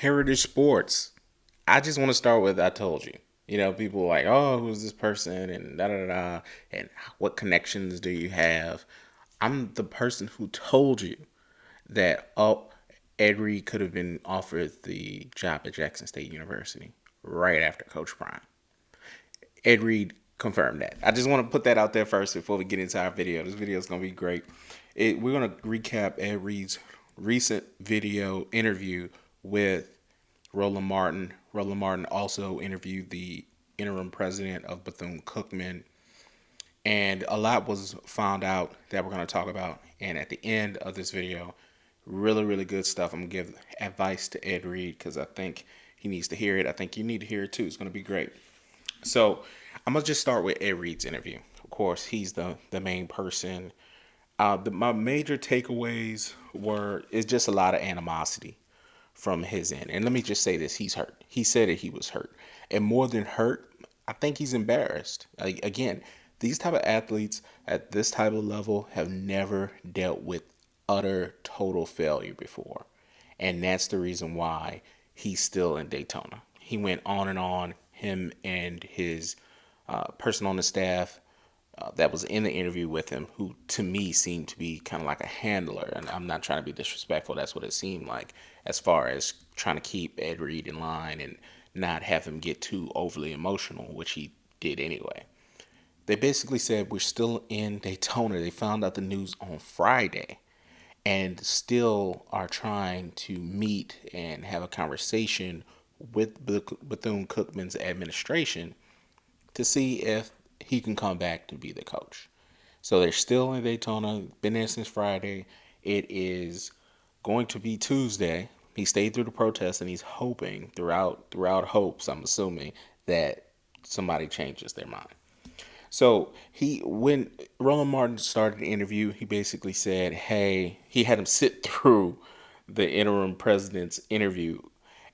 Heritage Sports. I just want to start with I told you. People are like, oh, who's this person and da da da, and what connections do you have? I'm the person who told you that Ed Reed could have been offered the job at Jackson State University right after Coach Prime. Ed Reed confirmed that. I just want to put that out there first before we get into our video. This video is going to be great. We're going to recap Ed Reed's recent video interview with Roland Martin. Roland Martin also interviewed the interim president of Bethune Cookman. And a lot was found out that we're going to talk about. And at the end of this video, really, really good stuff. I'm going to give advice to Ed Reed because I think he needs to hear it. I think you need to hear it too. It's going to be great. So I'm going to just start with Ed Reed's interview. Of course, he's the main person. My major takeaways is just a lot of animosity from his end. And let me just say this, he's hurt. He said that he was hurt. And more than hurt, I think he's embarrassed. Again, these type of athletes at this type of level have never dealt with utter total failure before. And that's the reason why he's still in Daytona. He went on and on, him and his person on the staff that was in the interview with him, who to me seemed to be kind of like a handler. And I'm not trying to be disrespectful. That's what it seemed like, as far as trying to keep Ed Reed in line and not have him get too overly emotional, which he did anyway. They basically said we're still in Daytona. They found out the news on Friday and still are trying to meet and have a conversation with Bethune Cookman's administration to see if he can come back to be the coach. So they're still in Daytona, been there since Friday. It is going to be Tuesday. He stayed through the protest and he's hoping throughout hopes, I'm assuming, that somebody changes their mind. So when Roland Martin started the interview, he basically said, hey, he had him sit through the interim president's interview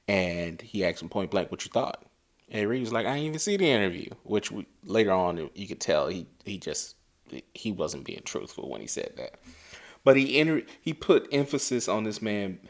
and he asked him point blank, what you thought? And Reed was like, I didn't even see the interview, which later on you could tell he wasn't being truthful when he said that. But he put emphasis on this man,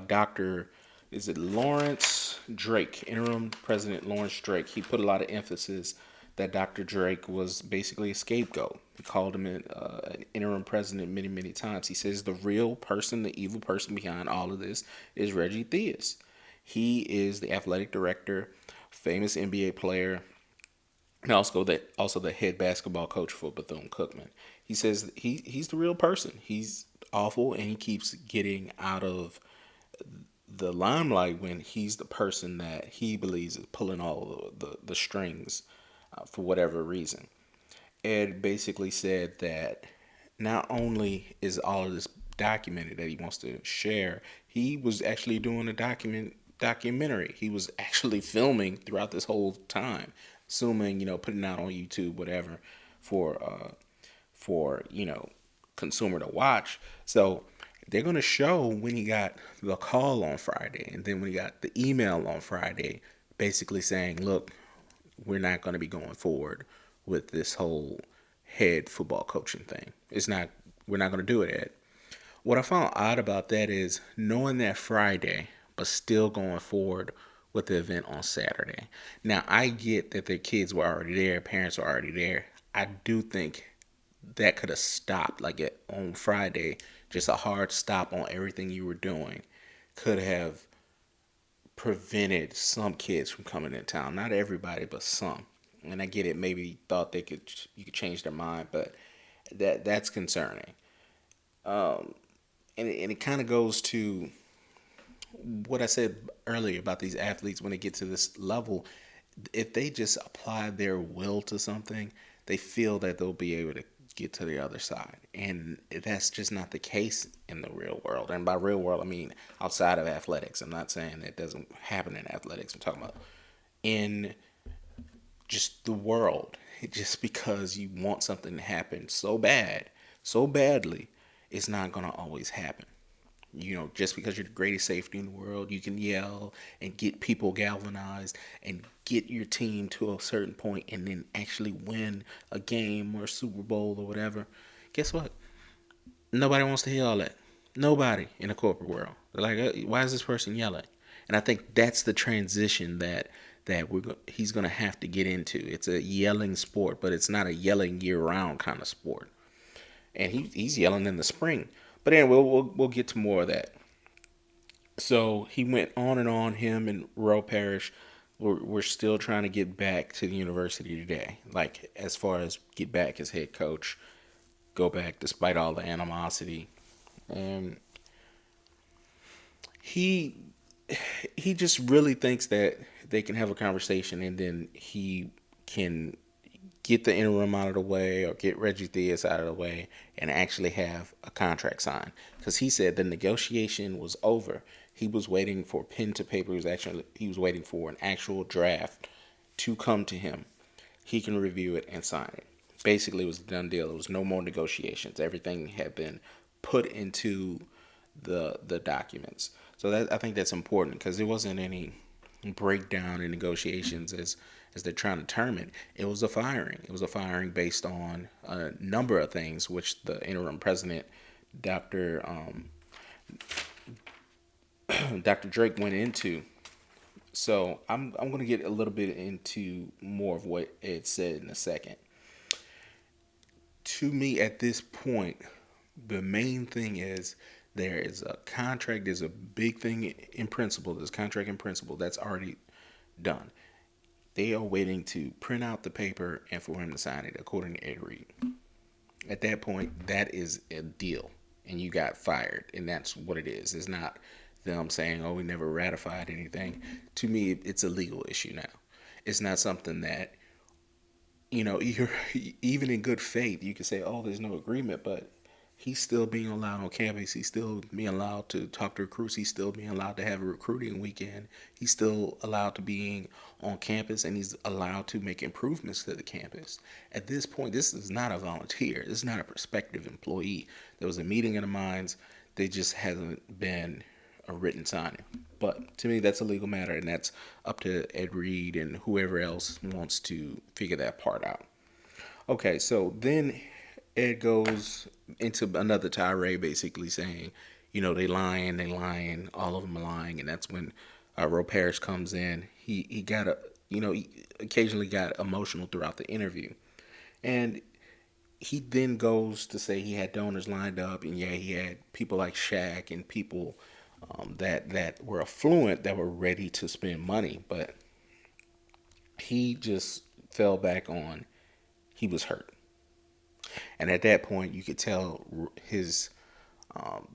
Dr. Is it Lawrence Drake, interim president Lawrence Drake. He put a lot of emphasis that Dr. Drake was basically a scapegoat. He called him an interim president many, many times. He says the real person, the evil person behind all of this is Reed DISSES. He is the athletic director, famous NBA player, and also the head basketball coach for Bethune Cookman. He says he's the real person. He's awful, and he keeps getting out of the limelight when he's the person that he believes is pulling all the strings for whatever reason. Ed basically said that not only is all of this documented that he wants to share, he was actually doing a documentary. He was actually filming throughout this whole time, assuming, putting out on YouTube, whatever, for consumer to watch. So they're going to show when he got the call on Friday and then when he got the email on Friday, basically saying, look, we're not going to be going forward with this whole head football coaching thing. We're not going to do it, Ed. What I found odd about that is knowing that Friday, but still going forward with the event on Saturday. Now, I get that their kids were already there, parents were already there. I do think that could have stopped, on Friday, just a hard stop on everything you were doing could have prevented some kids from coming in town. Not everybody, but some. And I get it. Maybe thought you could change their mind, but that's concerning. And it kind of goes to what I said earlier about these athletes when they get to this level. If they just apply their will to something, they feel that they'll be able to get to the other side. And that's just not the case in the real world. And by real world, I mean outside of athletics. I'm not saying that doesn't happen in athletics. I'm talking about in just the world. Just because you want something to happen so badly, it's not going to always happen. Just because you're the greatest safety in the world, you can yell and get people galvanized and get your team to a certain point and then actually win a game or a Super Bowl or whatever. Guess what? Nobody wants to hear all that. Nobody in the corporate world. They're like, why is this person yelling? And I think that's the transition he's going to have to get into. It's a yelling sport, but it's not a yelling year round kind of sport. And he's yelling in the spring. But anyway, we'll get to more of that. So he went on and on. Him and Ro Parrish we're still trying to get back to the university today. Like, as far as get back as head coach, go back despite all the animosity. And he he just really thinks that they can have a conversation, and then he can get the interim out of the way or get Reggie Theus out of the way and actually have a contract signed. Because he said the negotiation was over. He was waiting for pen to paper. He was waiting for an actual draft to come to him. He can review it and sign it. Basically, it was a done deal. There was no more negotiations. Everything had been put into the documents. So I think that's important, because there wasn't any breakdown in negotiations as they're trying to term it. It was a firing. It was a firing based on a number of things, which the interim president, Dr. Dr. Drake, went into. So I'm going to get a little bit into more of what Ed said in a second. To me, at this point, the main thing is there is a contract. There's a big thing in principle. There's contract in principle that's already done. They are waiting to print out the paper and for him to sign it, according to Ed Reed. At that point, that is a deal, and you got fired, and that's what it is. It's not them saying, "Oh, we never ratified anything." To me, it's a legal issue now. It's not something that, you're even in good faith. You can say, "Oh, there's no agreement," but he's still being allowed on campus. He's still being allowed to talk to recruits. He's still being allowed to have a recruiting weekend. He's still allowed to be on campus, and he's allowed to make improvements to the campus. At this point, this is not a volunteer. This is not a prospective employee. There was a meeting of the minds. There just hasn't been a written signing. But to me, that's a legal matter, and that's up to Ed Reed and whoever else wants to figure that part out. Okay, so then Ed goes into another tirade, basically saying, they lying, all of them are lying, and that's when Ro Parrish comes in. He got he occasionally got emotional throughout the interview, and he then goes to say he had donors lined up, and yeah, he had people like Shaq and people that were affluent that were ready to spend money, but he just fell back on he was hurt. And at that point, you could tell his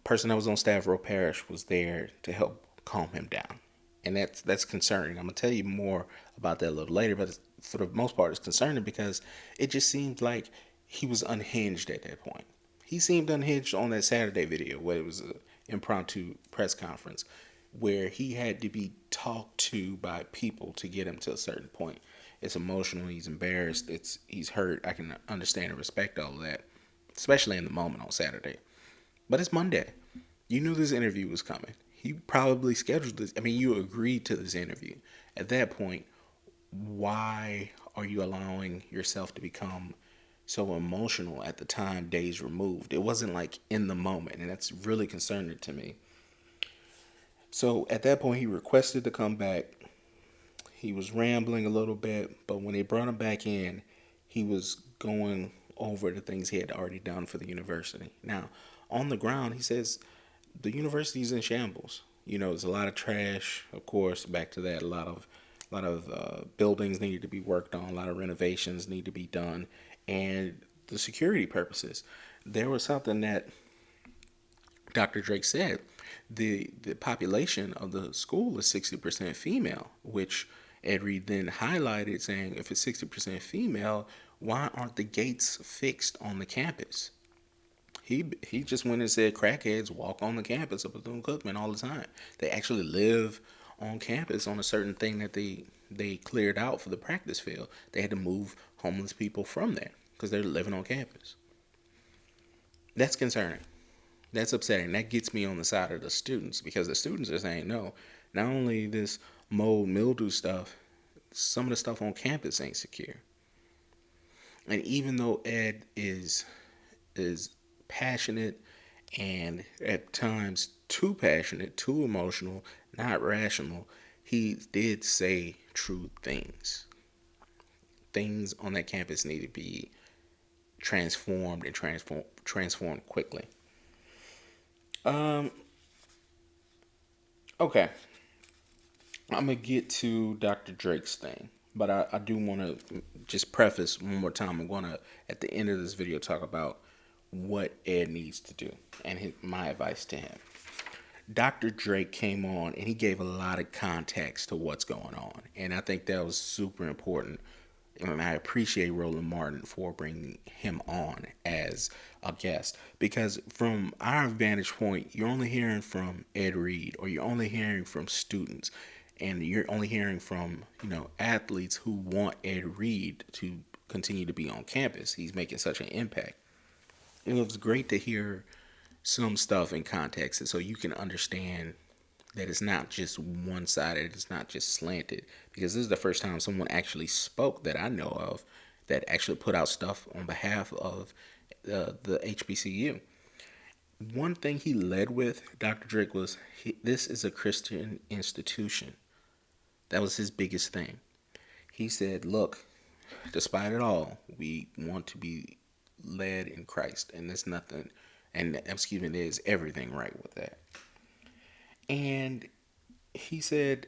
person that was on staff, Ro Parrish, was there to help calm him down. And that's concerning. I'm going to tell you more about that a little later, but for the most part, it's concerning because it just seemed like he was unhinged at that point. He seemed unhinged on that Saturday video where it was an impromptu press conference where he had to be talked to by people to get him to a certain point. It's emotional. He's embarrassed. He's hurt. I can understand and respect all of that, especially in the moment on Saturday. But it's Monday. You knew this interview was coming. He probably scheduled this. I mean, you agreed to this interview. At that point, why are you allowing yourself to become so emotional at the time days removed? It wasn't like in the moment, and that's really concerning to me. So at that point, he requested to come back. He was rambling a little bit, but when they brought him back in, he was going over the things he had already done for the university. Now, on the ground, he says the university is in shambles. There's a lot of trash, of course. Back to that, a lot of buildings needed to be worked on. A lot of renovations need to be done, and the security purposes. There was something that Dr. Drake said. The population of the school is 60% female, which Ed Reed then highlighted, saying if it's 60% female, why aren't the gates fixed on the campus? He just went and said crackheads walk on the campus of Bethune Cookman all the time. They actually live on campus on a certain thing that they cleared out for the practice field. They had to move homeless people from there because they're living on campus. That's concerning. That's upsetting. That gets me on the side of the students because the students are saying no. Not only this mold mildew stuff, some of the stuff on campus ain't secure. And even though Ed is passionate and at times too passionate, too emotional, not rational. He did say true things. Things on that campus need to be transformed and transformed quickly. Um. Okay. I'm gonna get to Dr. Drake's thing, but I do want to just preface one more time. I'm gonna at the end of this video talk about what Ed needs to do and my advice to him. Dr. Drake came on and he gave a lot of context to what's going on, and I think that was super important. And I appreciate Roland Martin for bringing him on as a guest because, from our vantage point, you're only hearing from Ed Reed, or you're only hearing from students, and you're only hearing from athletes who want Ed Reed to continue to be on campus. He's making such an impact. It was great to hear some stuff in context, and so you can understand that it's not just one sided, it's not just slanted. Because this is the first time someone actually spoke that I know of that actually put out stuff on behalf of the HBCU. One thing he led with, Dr. Drake, was this is a Christian institution. That was his biggest thing. He said, look, despite it all, we want to be led in Christ, and there's nothing, and excuse me, there's everything right with that. And he said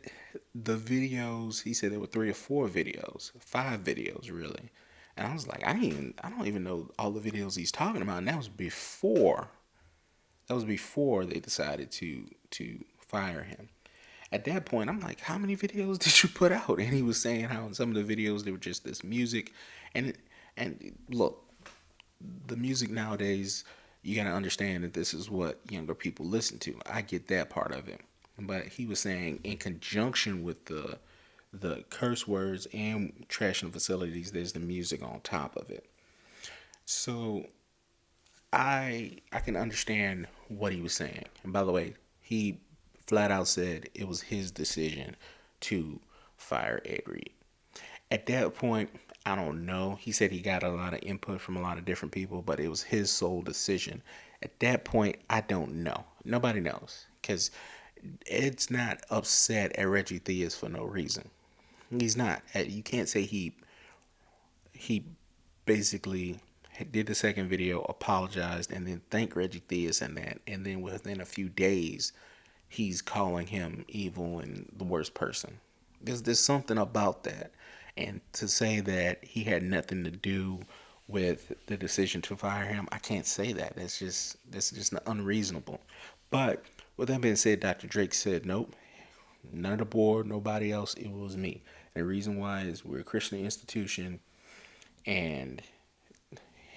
he said there were 3 or 4 videos, 5 videos really. And I was like, I don't even know all the videos he's talking about. And that was before they decided to fire him. At that point, I'm like, how many videos did you put out? And he was saying how in some of the videos they were just this music, and look, the music nowadays, you got to understand that this is what younger people listen to. I get that part of it. But he was saying in conjunction with the curse words and trashing facilities, there's the music on top of it. So I can understand what he was saying. And by the way, he flat out said it was his decision to fire Ed Reed. At that point, I don't know. He said he got a lot of input from a lot of different people, but it was his sole decision. At that point, I don't know. Nobody knows because Ed's not upset at Reggie Theus for no reason. He's not. You can't say he basically did the second video, apologized, and then thanked Reggie Theus and that, and then within a few days, he's calling him evil and the worst person. There's something about that, and to say that he had nothing to do with the decision to fire him, I can't say that. That's just unreasonable. But with that being said, Dr. Drake said, nope, none of the board, nobody else, it was me. And the reason why is we're a Christian institution, and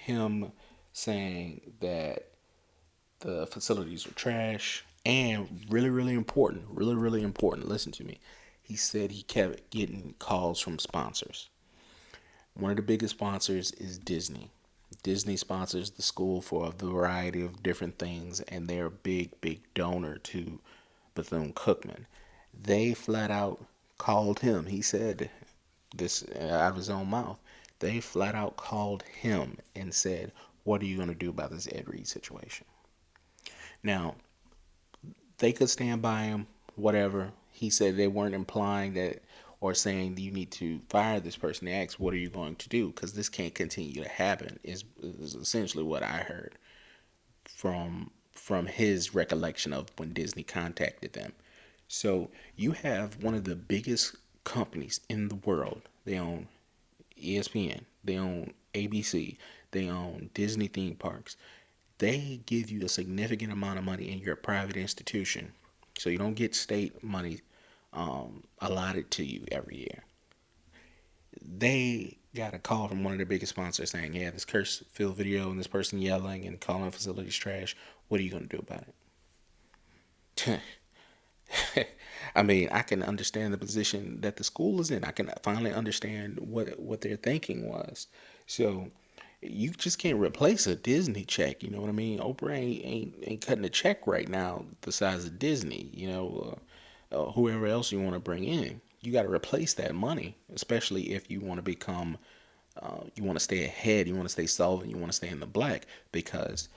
him saying that the facilities were trash, and really important, really important, listen to me. He said he kept getting calls from sponsors. One of the biggest sponsors is Disney. Disney sponsors the school for a variety of different things, and they're a big donor to Bethune Cookman. They flat out called him. He said this out of his own mouth. They flat out called him and said, what are you going to do about this Ed Reed situation? Now, they could stand by him, whatever. He said they weren't implying that or saying you need to fire this person. They asked, what are you going to do? Because this can't continue to happen, is essentially what I heard from his recollection of when Disney contacted them. So you have one of the biggest companies in the world. They own ESPN, they own ABC, they own Disney theme parks. They give you a significant amount of money in your private institution, so you don't get state money allotted to you every year. They got a call from one of their biggest sponsors saying, yeah, this curse filled video and this person yelling and calling facilities trash. What are you going to do about it? I mean, I can understand the position that the school is in. I can finally understand what their thinking was. So you just can't replace a Disney check. You know what I mean? Oprah ain't cutting a check right now the size of Disney. Whoever else you want to bring in, you got to replace that money, especially if you want to become, you want to stay ahead, you want to stay solvent, you want to stay in the black, because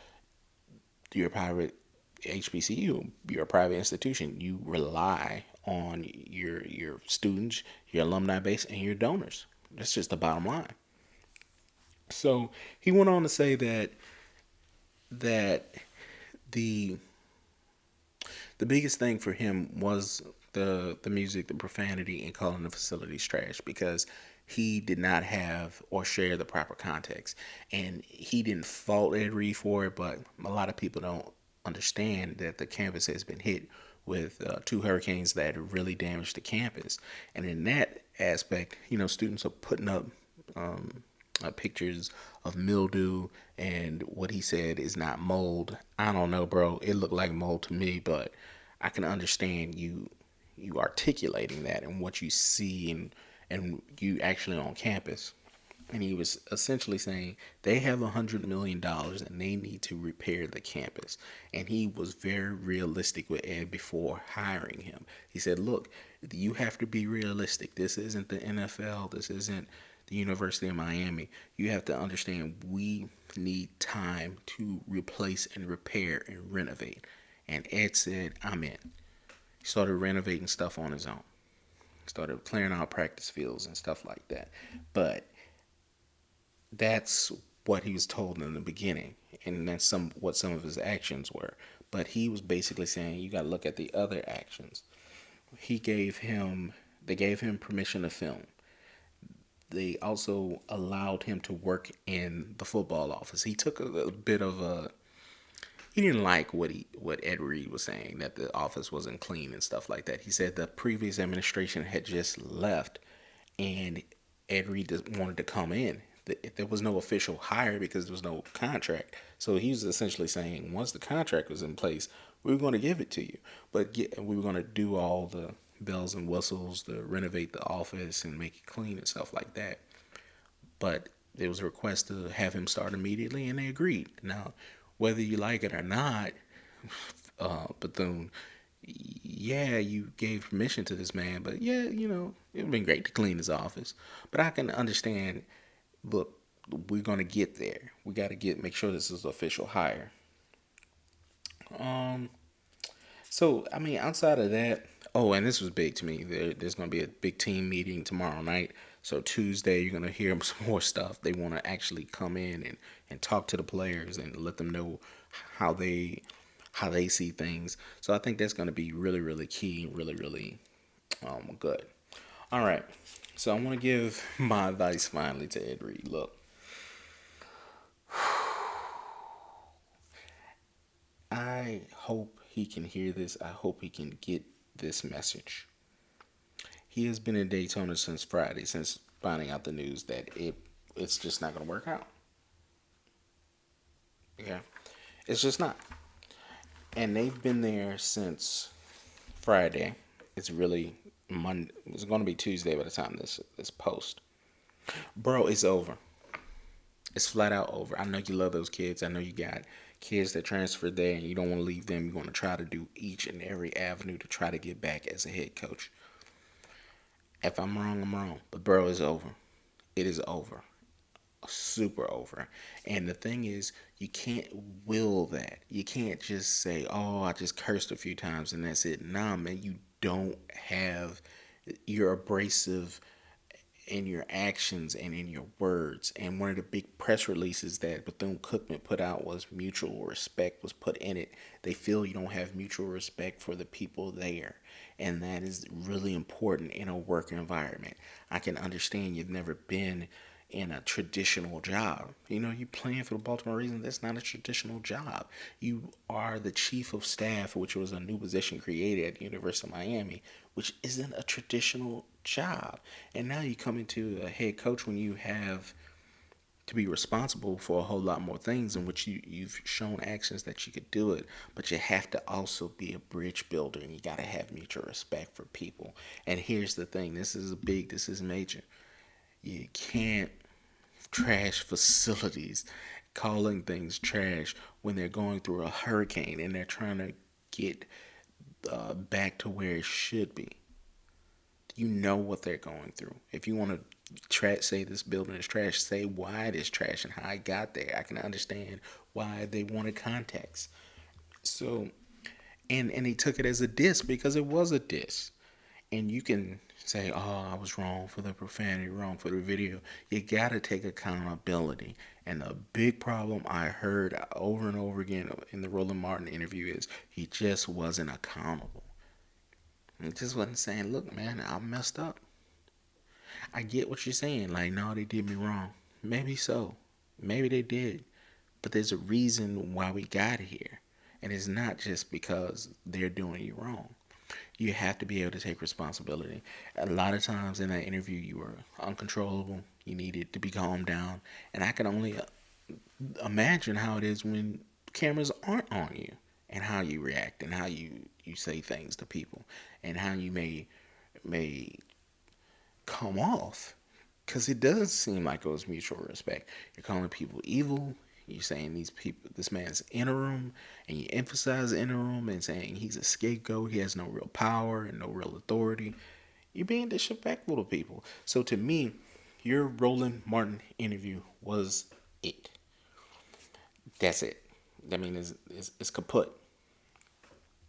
your private HBCU, you're a private institution. You rely on your students, your alumni base, and your donors. That's just the bottom line. So he went on to say that the the biggest thing for him was the music, the profanity, and calling the facilities trash because he did not have or share the proper context, and he didn't fault Ed Reed for it. But a lot of people don't understand that the campus has been hit with two hurricanes that really damaged the campus, and in that aspect, students are putting up pictures of mildew and what he said is not mold. I don't know, bro. It looked like mold to me, but I can understand you articulating that and what you see and you actually on campus. And he was essentially saying they have $100 million and they need to repair the campus. And he was very realistic with Ed before hiring him. He said, "Look, you have to be realistic. This isn't the NFL. This isn't the University of Miami. You have to understand we need time to replace and repair and renovate." And Ed said, "I'm in." He started renovating stuff on his own. Started clearing out practice fields and stuff like that. But that's what he was told in the beginning, and that's what some of his actions were. But he was basically saying you got to look at the other actions. He gave him they gave him permission to film. They also allowed him to work in the football office. He took a bit of a he didn't like what Ed Reed was saying, that the office wasn't clean and stuff like that. He said the previous administration had just left, and Ed Reed just wanted to come in. There was no official hire because there was no contract. So he was essentially saying once the contract was in place, we were going to give it to you, but we were going to do all the bells and whistles to renovate the office and make it clean and stuff like that. But there was a request to have him start immediately, and they agreed. Now, whether you like it or not, Bethune, yeah, you gave permission to this man, but yeah, it would have been great to clean his office. But I can understand, look, we're going to get there. We got to make sure this is official hire. Um, so, I mean, outside of that, oh, and this was big to me. There's going to be a big team meeting tomorrow night. So Tuesday, you're going to hear some more stuff. They want to actually come in and talk to the players and let them know how they how they see things. So I think that's going to be really, really key, really, really good. All right. So I want to give my advice finally to Ed Reed. Look, I hope he can hear this. I hope he can get this message. He has been in Daytona since Friday, since finding out the news that it's just not going to work out. Yeah, it's just not. And they've been there since Friday. It's really Monday. It's going to be Tuesday by the time this post. Bro, it's over. It's flat out over. I know you love those kids. I know you got kids that transferred there and you don't want to leave them. You're going to try to do each and every avenue to try to get back as a head coach. If I'm wrong, I'm wrong. But bro, it's over. It is over. Super over. And the thing is, you can't will that. You can't just say, "Oh, I just cursed a few times and that's it." Nah, man, you don't have. You're abrasive in your actions and in your words. And one of the big press releases that Bethune Cookman put out was mutual respect was put in it. They feel you don't have mutual respect for the people there. And that is really important in a work environment. I can understand you've never been in a traditional job. You playing for the Baltimore Ravens, that's not a traditional job. You are the chief of staff, which was a new position created at the University of Miami, which isn't a traditional job. And now you come into a head coach when you have to be responsible for a whole lot more things in which you've shown actions that you could do it, but you have to also be a bridge builder and you got to have mutual respect for people. And here's the thing, this is major. You can't trash facilities, calling things trash when they're going through a hurricane and they're trying to get back to where it should be. You know what they're going through. If you want to say this building is trash, say why it is trash and how it got there. I can understand why they wanted context. So And he took it as a diss because it was a diss. And you can say, "Oh, I was wrong for the profanity, wrong for the video." You gotta take accountability. And the big problem I heard over and over again in the Roland Martin interview is he just wasn't accountable. He just wasn't saying, "Look, man, I messed up. I get what you're saying. Like, no, they did me wrong. Maybe so. Maybe they did. But there's a reason why we got here. And it's not just because they're doing you wrong. You have to be able to take responsibility. A lot of times in that interview, you were uncontrollable. You needed to be calmed down. And I can only imagine how it is when cameras aren't on you and how you react and how you say things to people and how you may come off, because it doesn't seem like it was mutual respect. You're calling people evil. You're saying these people, this man's interim, and you emphasize interim and saying he's a scapegoat. He has no real power and no real authority. You're being disrespectful to people. So to me, your Roland Martin interview was it. That's it. I mean, it's kaput.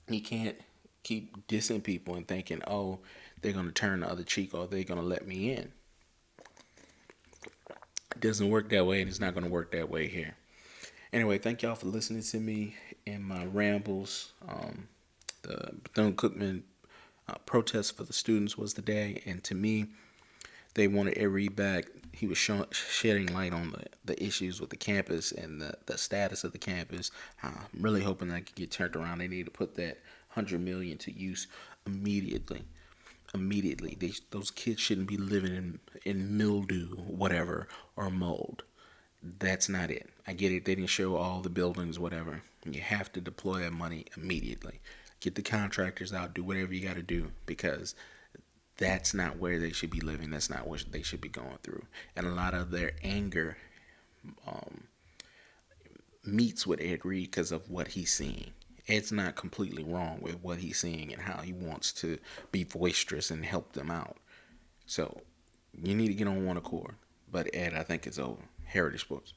You can't keep dissing people and thinking, oh, they're going to turn the other cheek or they're going to let me in. It doesn't work that way, and it's not going to work that way here. Anyway, thank y'all for listening to me in my rambles. The Bethune Cookman protest for the students was the day, and to me, they wanted Ed Reed back. He was shedding light on the issues with the campus and the status of the campus. I'm really hoping that could get turned around. They need to put that $100 million to use immediately. Immediately, those kids shouldn't be living in mildew, whatever, or mold. That's not it. I get it. They didn't show all the buildings, whatever. You have to deploy that money immediately. Get the contractors out. Do whatever you got to do, because that's not where they should be living. That's not what they should be going through. And a lot of their anger meets with Ed Reed because of what he's seeing. Ed's not completely wrong with what he's seeing and how he wants to be boisterous and help them out. So you need to get on one accord. But Ed, I think it's over. Heritage Sports.